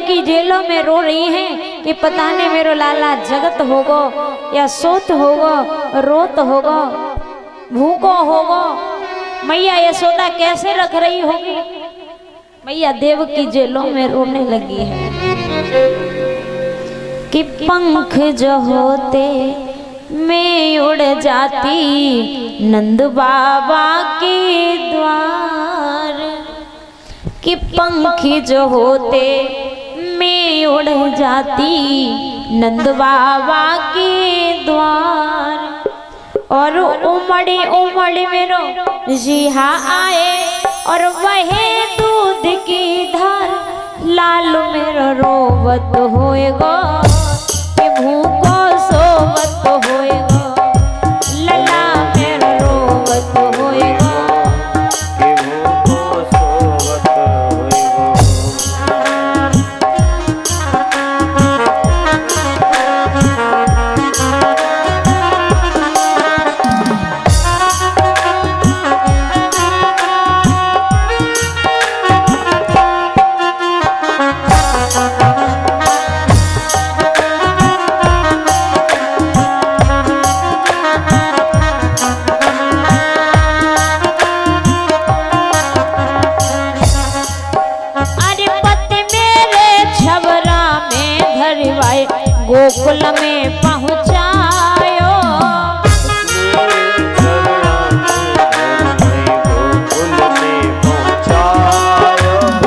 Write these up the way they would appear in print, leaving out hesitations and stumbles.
की जेलों में रो रही हैं कि पता नहीं मेरो लाला जगत होगो या सोत होगो, रोत होगो, भूखो होगो। मैया यशोदा कैसे रख रही होगी। मैया देव की जेलों में रोने लगी है कि पंख जो होते मैं उड़ जाती नंद बाबा के द्वार, कि पंखी जो होते मैं उड़ जाती नंद बाबा के द्वार। और उमड़ी उमड़ी मेरो जिहा आए और वहे दूध की धार, लाल मेरो रोवत होएगो कि भूखो सोवत होएगो, लला मेरो रोवत होएगो कि भूखो सोवत होएगो। गोकुल में पहुँचायो,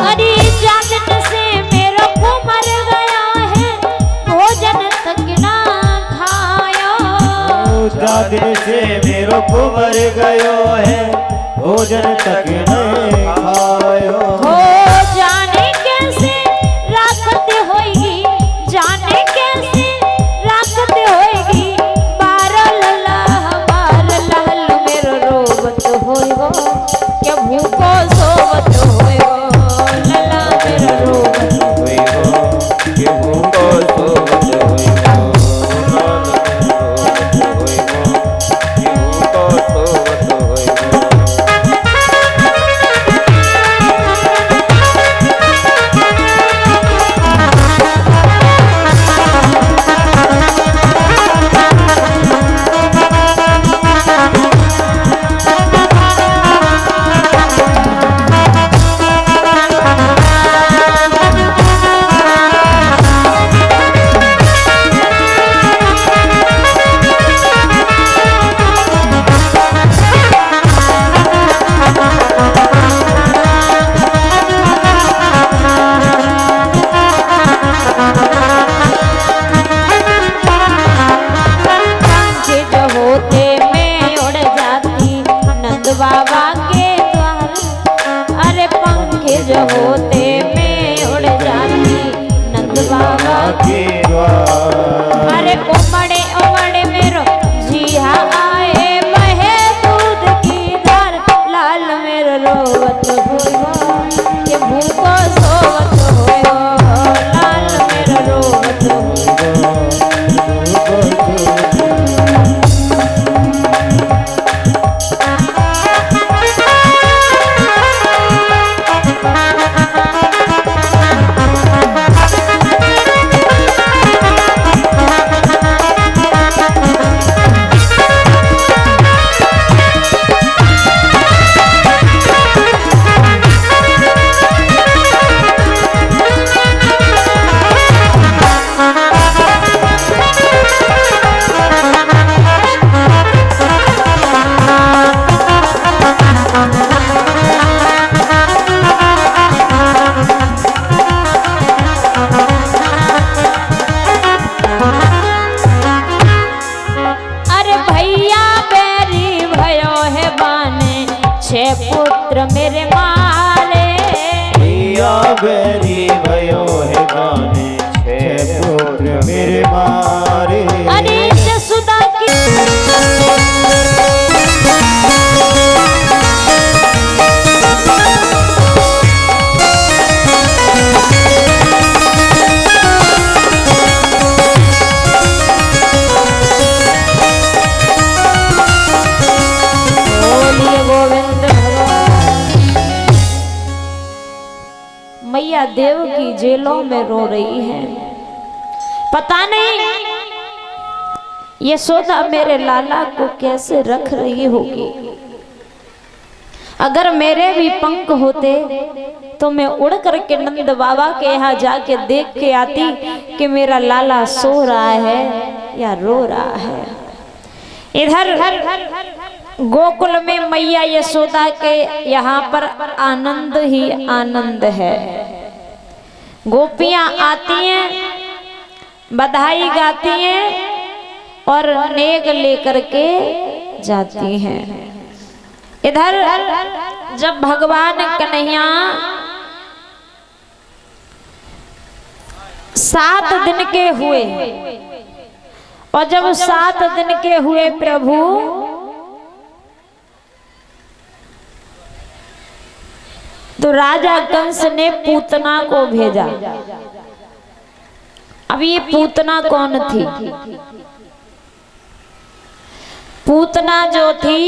अरे जानन से मेरा कुमर गया है, भोजन तक ना खायो। जानन से मेरो कुमर गयो है, भोजन तक नहीं खायो। हो जाने कैसे राखत होएगी, जाने कैसे राखत होएगी, बारह लला हमार लाल मेरो रोवत होएगो, क्या भूखो सोवत होएगो, लला मेरो रोवत होएगो कि भूखो सोवत होएगो, लाल मेरो रोवत होएगो कि भूखो सोवत होएगो। देव की जेलों में रो रही है। पता नहीं यशोदा मेरे लाला को कैसे रख रही होगी। अगर मेरे भी पंख होते तो मैं उड़ करके नंद बाबा के यहाँ जाके देख के आती कि मेरा लाला सो रहा है या रो रहा है। इधर गोकुल में मैया यशोदा के यहाँ पर आनंद ही आनंद है। गोपियां आती हैं, बधाई गाती हैं और नेग लेकर के जाती हैं। इधर जब भगवान कन्हैया 7 दिन के हुए और जब 7 दिन के हुए प्रभु तो राजा कंस ने पूतना को भेजा। अब ये पूतना कौन थी? पूतना जो थी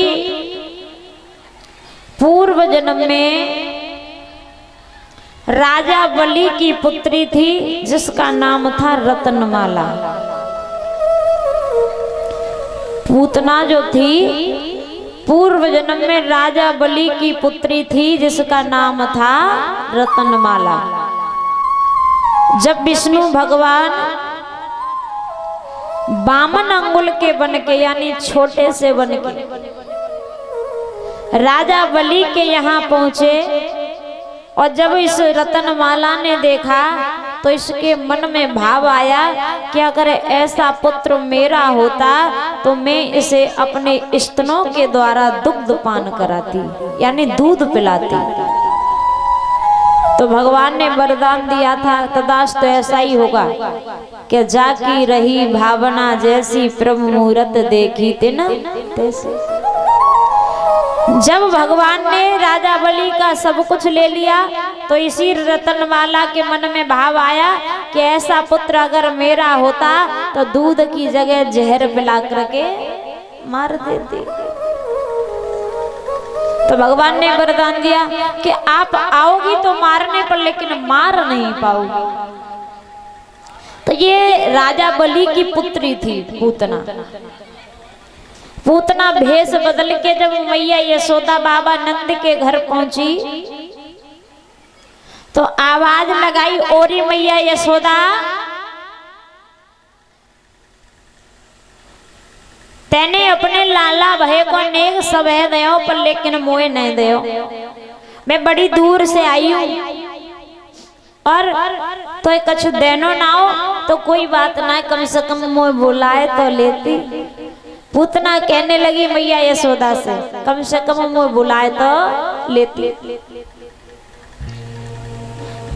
पूर्व जन्म में राजा बलि की पुत्री थी जिसका नाम था रत्नमाला। पूतना जो थी पूर्व जन्म में राजा बलि की पुत्री थी जिसका नाम था रत्नमाला। जब विष्णु भगवान बामन अंगुल के बन के यानी छोटे से बन के राजा बलि के यहाँ पहुंचे और जब इस रत्नमाला ने देखा तो इसके मन में भाव आया कि अगर ऐसा पुत्र मेरा होता तो मैं इसे अपने स्तनों के द्वारा दुग्ध पान कराती यानी दूध पिलाती। तो भगवान ने वरदान दिया था तदास्तु ऐसा ही होगा कि जाकी रही भावना जैसी प्रभु मूरत देखी तिन तैसी। जब भगवान ने राजा बलि का सब कुछ ले लिया तो इसी रत्नमाला के मन में भाव आया कि ऐसा पुत्र अगर मेरा होता तो दूध की जगह जहर पिला करके मार देती। तो भगवान ने वरदान दिया कि आप आओगी तो मारने पर लेकिन मार नहीं पाओगी। तो ये राजा बलि की पुत्री थी पूतना। पूतना भेष बदल के जब मैया यशोदा बाबा नंद के घर पहुंची तो आवाज लगाई, ओरी मैया यशोदा तेने अपने लाला भय को नेक सवह दयो पर लेकिन मोए नहीं दयो। मैं बड़ी दूर से आई हूं और तो कछ देनो ना हो तो कोई बात ना, कम से कम मोए बुलाए तो लेती। पूतना कहने लगी मैया यशोदा से कम मोए बुलाए तो लेती।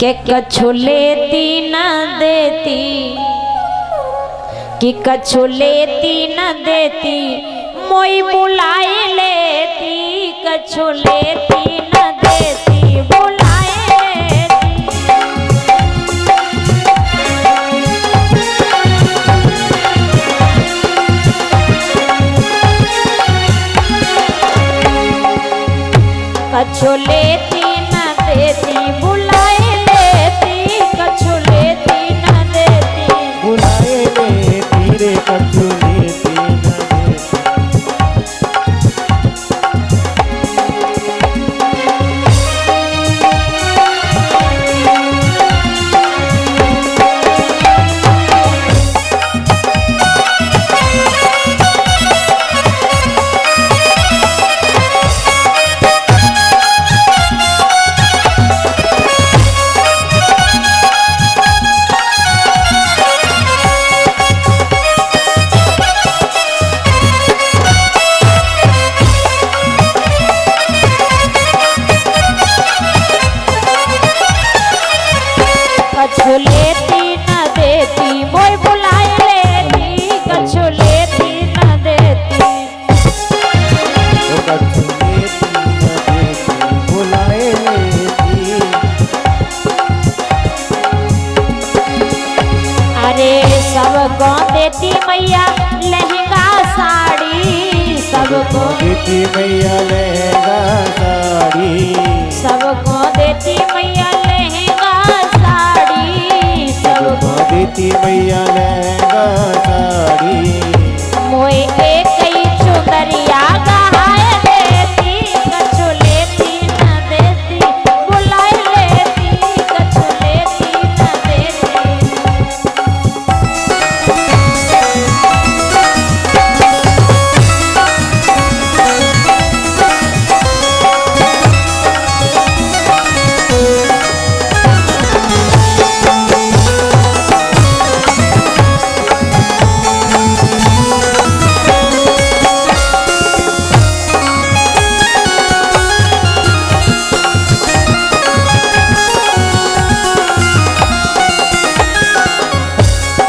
के कछु लेती न देती कि कछु लेती न देती मोई बुलाए लेती, कछु लेती न देती बुलाए लेती। कछु लेती न देती बुलाए लेती, कछु लेती न देती बुलाए लेती रे कछु लेती न देती। कछु लेती न देती मोई बुलाए लेती, कछु लेती न देती। कछु लेती न देती बुलाए लेती। अरे सबको देती मैया लहंगा साड़ी, सबको देती मैया लहंगा साड़ी, सबको देती मैया लहंगा साड़ी। देती मैया लहंगा साड़ी। मोए एक ही चुनरिया गहाए देती, कछु लेती न देती, बुलाए लेती, कछु लेती न देती।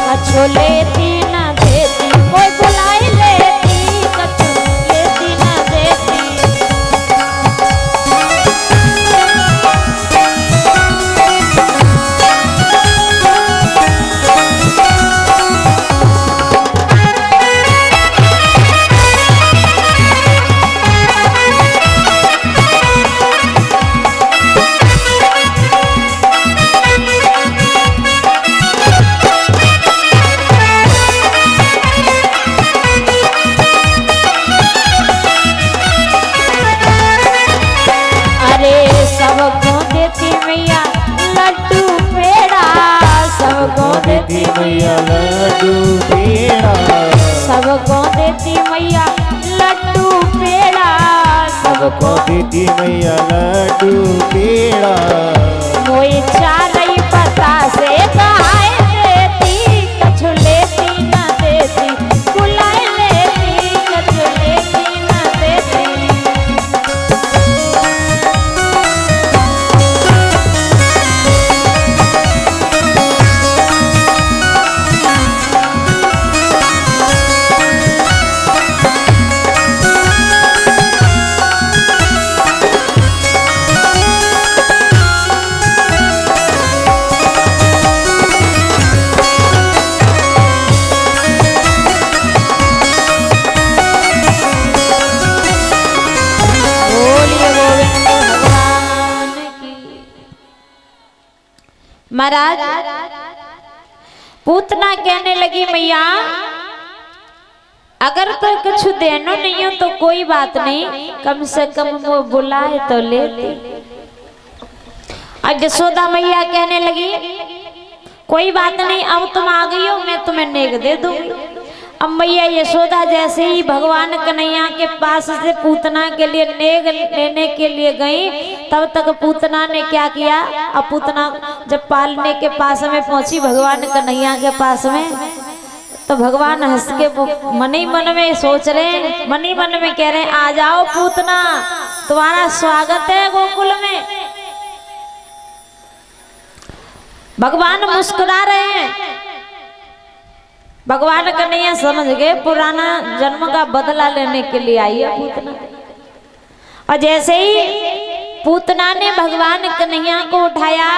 कछु लेती न देती, कोई बुलाए लेती, कछु लेती न देती। अरे सबको देती मैया लड्डू पेड़ा, सबको देती मैया लड्डू पेड़ा। सबको देती मैया लड्डू पेड़ा, सबको देती मैया लड्डू पेड़ा। मोई चारई पता से गहाए देती, कछु लेती न देती, बुलाए लेती, कछु लेती न देती। बोलिए गोविंद भगवान की। महाराज पूतना कहने लगी मैया अगर तो कुछ देनो नहीं हो तो कोई बात नहीं, कम से कम वो बुलाए तो लेती। और यशोदा मैया कहने लगी कोई बात नहीं, अब तुम आ गई हो मैं तुम्हें नेग दे दूंगी। अब मैया यशोदा जैसे ही भगवान कन्हैया के पास से पूतना के लिए नेग लेने के लिए गई, तब तक पूतना ने क्या किया। अब पूतना जब पालने के पास में पहुंची भगवान कन्हैया के पास में, तो भगवान हंस के मन ही मन में सोच रहे हैं, मन ही मन में कह रहे हैं आ जाओ पूतना, तुम्हारा स्वागत है गोकुल में। भगवान मुस्कुरा रहे हैं। भगवान कन्हैया समझ गए पुराना जन्म का बदला लेने के लिए आई है पूतना। और जैसे ही पूतना ने भगवान कन्हैया को उठाया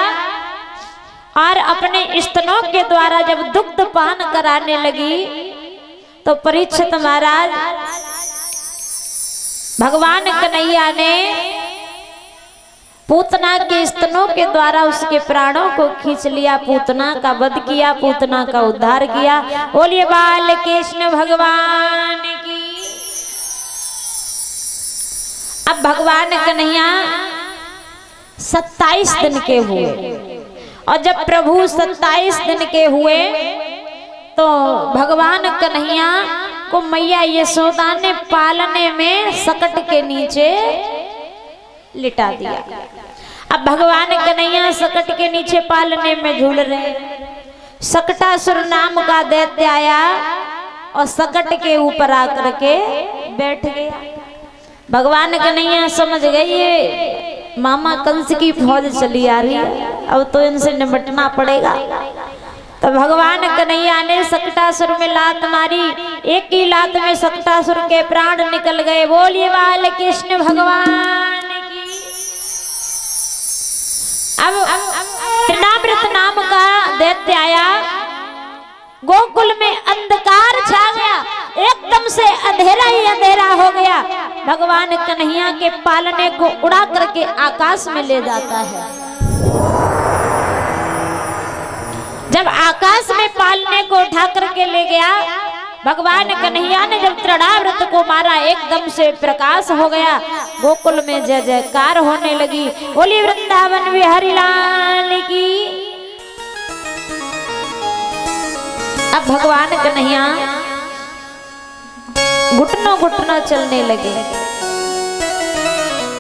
और अपने स्तनों के द्वारा जब दुग्ध पान कराने लगी, तो परीक्षित महाराज भगवान कन्हैया ने पूतना के स्तनों के द्वारा उसके प्राणों को खींच लिया, पूतना का वध किया, पूतना का उद्धार किया। बोलिए बाल कृष्ण भगवान की। अब भगवान कन्हैया 27 दिन के हुए, और जब प्रभु 27 दिन के हुए तो भगवान कन्हैया को मैया यशोदा ने पालने में सकट के नीचे लिटा दिया। अब भगवान कन्हैया सकट के नीचे पालने में झूल रहे। सकटासुर नाम का दैत्य आया और सकट के ऊपर आकर के बैठ गया। भगवान कन्हैया समझ गए ये मामा कंस की फौज चली आ रही है, अब तो इनसे निपटना पड़ेगा। तो भगवान कन्हैया ने सकटासुर में लात मारी, एक ही लात में सकटासुर के प्राण निकल गए। बोलिए बाल कृष्ण भगवान की। अब तृणामृत नाम का दैत्य आया, गोकुल में अंधकार छा गया, एकदम से अंधेरा ही अंधेरा हो गया। भगवान कन्हैया के पालने को उड़ा करके आकाश में ले जाता है। जब आकाश में पालने को उठा करके ले गया, भगवान कन्हैया ने जब तृणाव्रत को मारा, एकदम से प्रकाश हो गया, गोकुल में जय जयकार होने लगी। बोली वृंदावन बिहारी लाल की। अब भगवान कन्हैया घुटनों घुटनों चलने लगे।